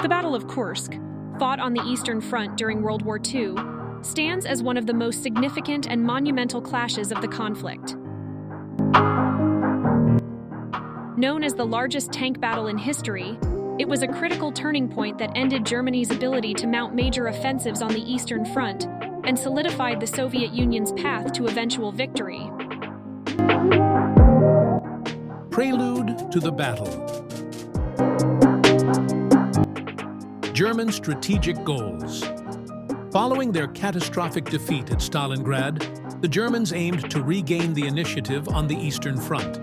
The Battle of Kursk, fought on the Eastern Front during World War II, stands as one of the most significant and monumental clashes of the conflict. Known as the largest tank battle in history, it was a critical turning point that ended Germany's ability to mount major offensives on the Eastern Front and solidified the Soviet Union's path to eventual victory. Prelude to the battle. German strategic goals. Following their catastrophic defeat at Stalingrad, the Germans aimed to regain the initiative on the Eastern Front.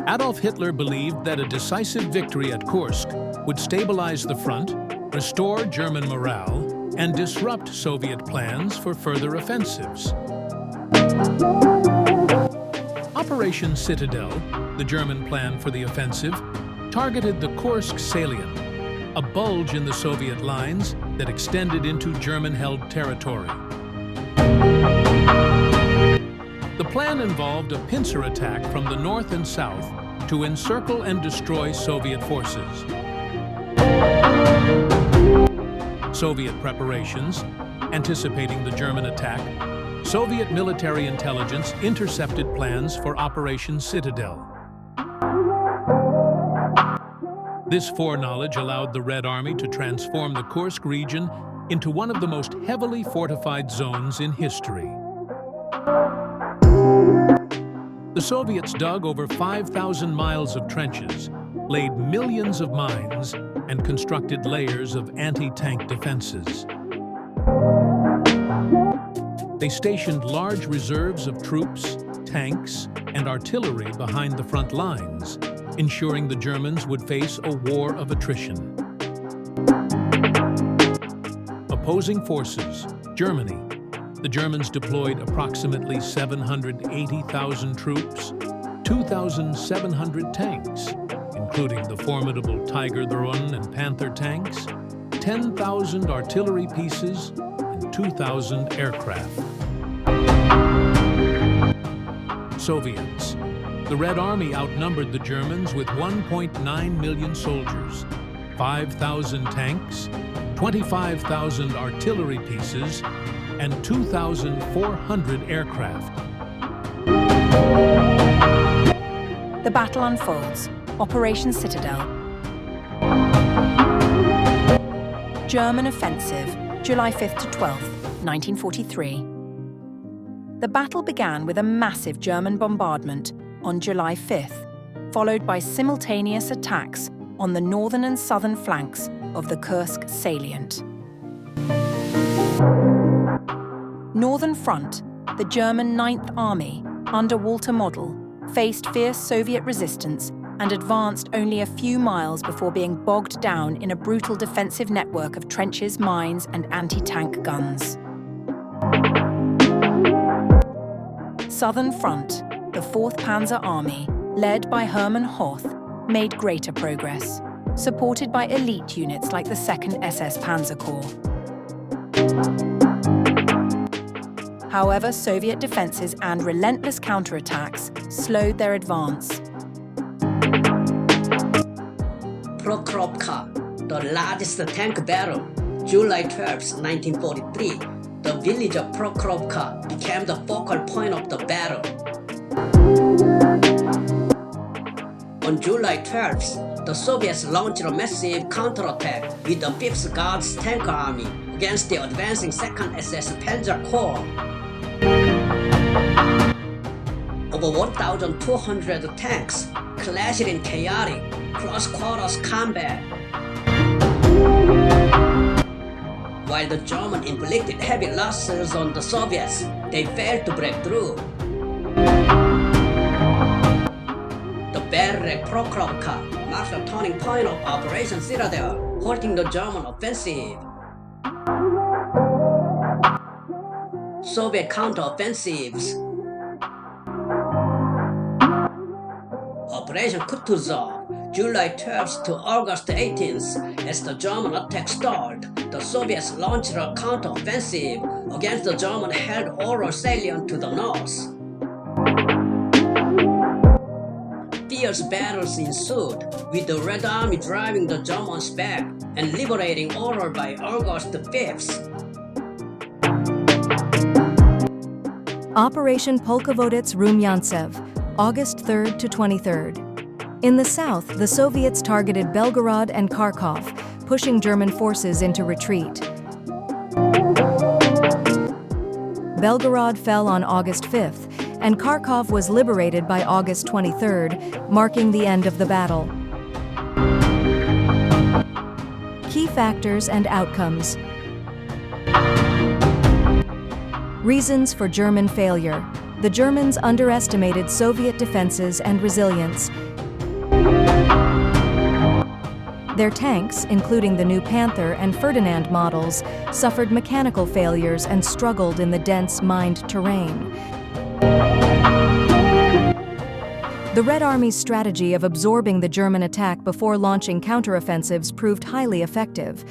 Adolf Hitler believed that a decisive victory at Kursk would stabilize the front, restore German morale, and disrupt Soviet plans for further offensives. Operation Citadel, the German plan for the offensive, targeted the Kursk salient, a bulge in the Soviet lines that extended into German-held territory. The plan involved a pincer attack from the north and south to encircle and destroy Soviet forces. Soviet preparations, anticipating the German attack, Soviet military intelligence intercepted plans for Operation Citadel. This foreknowledge allowed the Red Army to transform the Kursk region into one of the most heavily fortified zones in history. The Soviets dug over 5,000 miles of trenches, laid millions of mines, and constructed layers of anti-tank defenses. They stationed large reserves of troops, tanks, and artillery behind the front lines, ensuring the Germans would face a war of attrition. Opposing forces, Germany. The Germans deployed approximately 780,000 troops, 2,700 tanks, including the formidable Tiger Throne and Panther tanks, 10,000 artillery pieces, and 2,000 aircraft. Soviets. The Red Army outnumbered the Germans with 1.9 million soldiers, 5,000 tanks, 25,000 artillery pieces, and 2,400 aircraft. The battle unfolds. Operation Citadel. German offensive, July 5th to 12th, 1943. The battle began with a massive German bombardment on July 5th, followed by simultaneous attacks on the northern and southern flanks of the Kursk salient. Northern Front, the German 9th Army, under Walter Model, faced fierce Soviet resistance and advanced only a few miles before being bogged down in a brutal defensive network of trenches, mines, and anti-tank guns. Southern Front, the 4th Panzer Army, led by Hermann Hoth, made greater progress, supported by elite units like the 2nd SS Panzer Corps. However, Soviet defenses and relentless counterattacks slowed their advance. Prokhorovka, the largest tank battle, July 12, 1943. The village of Prokhorovka became the focal point of the battle. On July 12th, the Soviets launched a massive counterattack with the 5th Guards Tank Army against the advancing 2nd SS Panzer Corps. Over 1,200 tanks clashed in chaotic, close-quarters combat. While the Germans inflicted heavy losses on the Soviets, they failed to break through. The battle at Prokhorovka marks the turning point of Operation Citadel, halting the German offensive. Soviet counteroffensives. Operation Kutuzov, July 12th to August 18th. As the German attack stalled, the Soviets launched a counteroffensive against the German-held Oral salient to the north. fierce battles ensued, with the Red Army driving the Germans back and liberating Orel by August 5th. Operation Polkovodets Rumyantsev, August 3rd to 23rd. In the south, the Soviets targeted Belgorod and Kharkov, pushing German forces into retreat. Belgorod fell on August 5th, and Kharkov was liberated by August 23rd, marking the end of the battle. Key factors and outcomes. Reasons for German failure. The Germans underestimated Soviet defenses and resilience. Their tanks, including the new Panther and Ferdinand models, suffered mechanical failures and struggled in the dense mined terrain. The Red Army's strategy of absorbing the German attack before launching counteroffensives proved highly effective.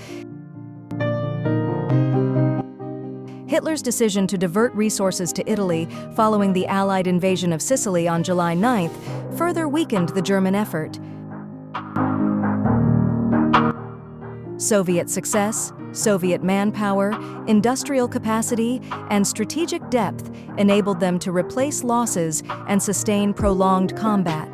Hitler's decision to divert resources to Italy following the Allied invasion of Sicily on July 9th further weakened the German effort. Soviet success, Soviet manpower, industrial capacity, and strategic depth enabled them to replace losses and sustain prolonged combat.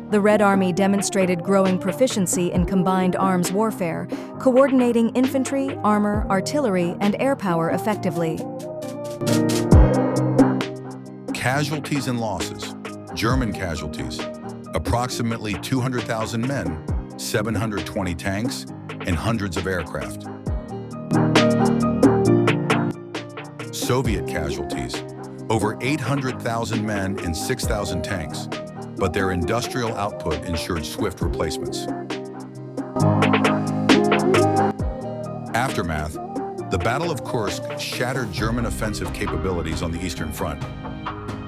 The Red Army demonstrated growing proficiency in combined arms warfare, coordinating infantry, armor, artillery, and air power effectively. Casualties and losses. German casualties. Approximately 200,000 men, 720 tanks, and hundreds of aircraft. Soviet casualties. Over 800,000 men and 6,000 tanks, but their industrial output ensured swift replacements. Aftermath. The Battle of Kursk shattered German offensive capabilities on the Eastern Front.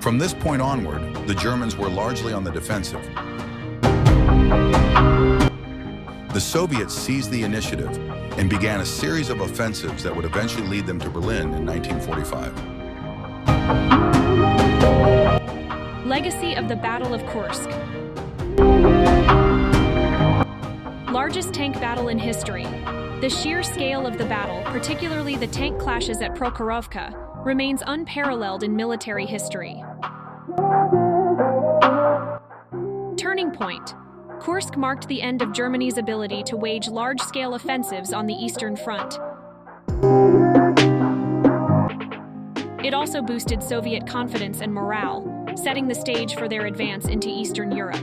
From this point onward, the Germans were largely on the defensive. The Soviets seized the initiative and began a series of offensives that would eventually lead them to Berlin in 1945. Legacy of the Battle of Kursk. Largest tank battle in history. The sheer scale of the battle, particularly the tank clashes at Prokhorovka, remains unparalleled in military history. Turning point. Kursk marked the end of Germany's ability to wage large-scale offensives on the Eastern Front. It also boosted Soviet confidence and morale, setting the stage for their advance into Eastern Europe.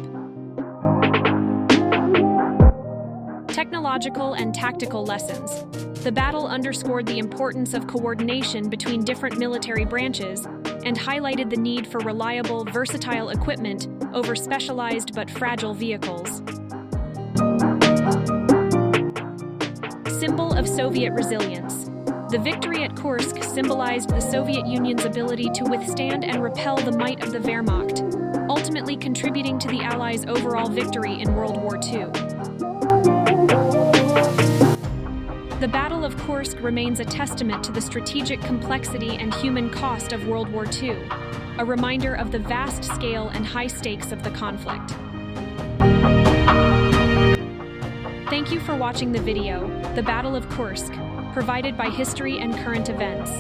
Technological and tactical lessons. The battle underscored the importance of coordination between different military branches and highlighted the need for reliable, versatile equipment over specialized but fragile vehicles. Symbol of Soviet resilience. The victory at Kursk symbolized the Soviet Union's ability to withstand and repel the might of the Wehrmacht, ultimately contributing to the Allies' overall victory in World War II. The Battle of Kursk remains a testament to the strategic complexity and human cost of World War II, a reminder of the vast scale and high stakes of the conflict. Thank you for watching the video, The Battle of Kursk, provided by History and Current Events.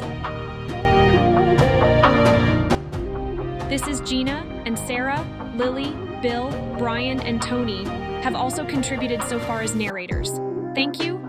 This is Gina, and Sarah, Lily, Bill, Brian, and Tony have also contributed so far as narrators. Thank you,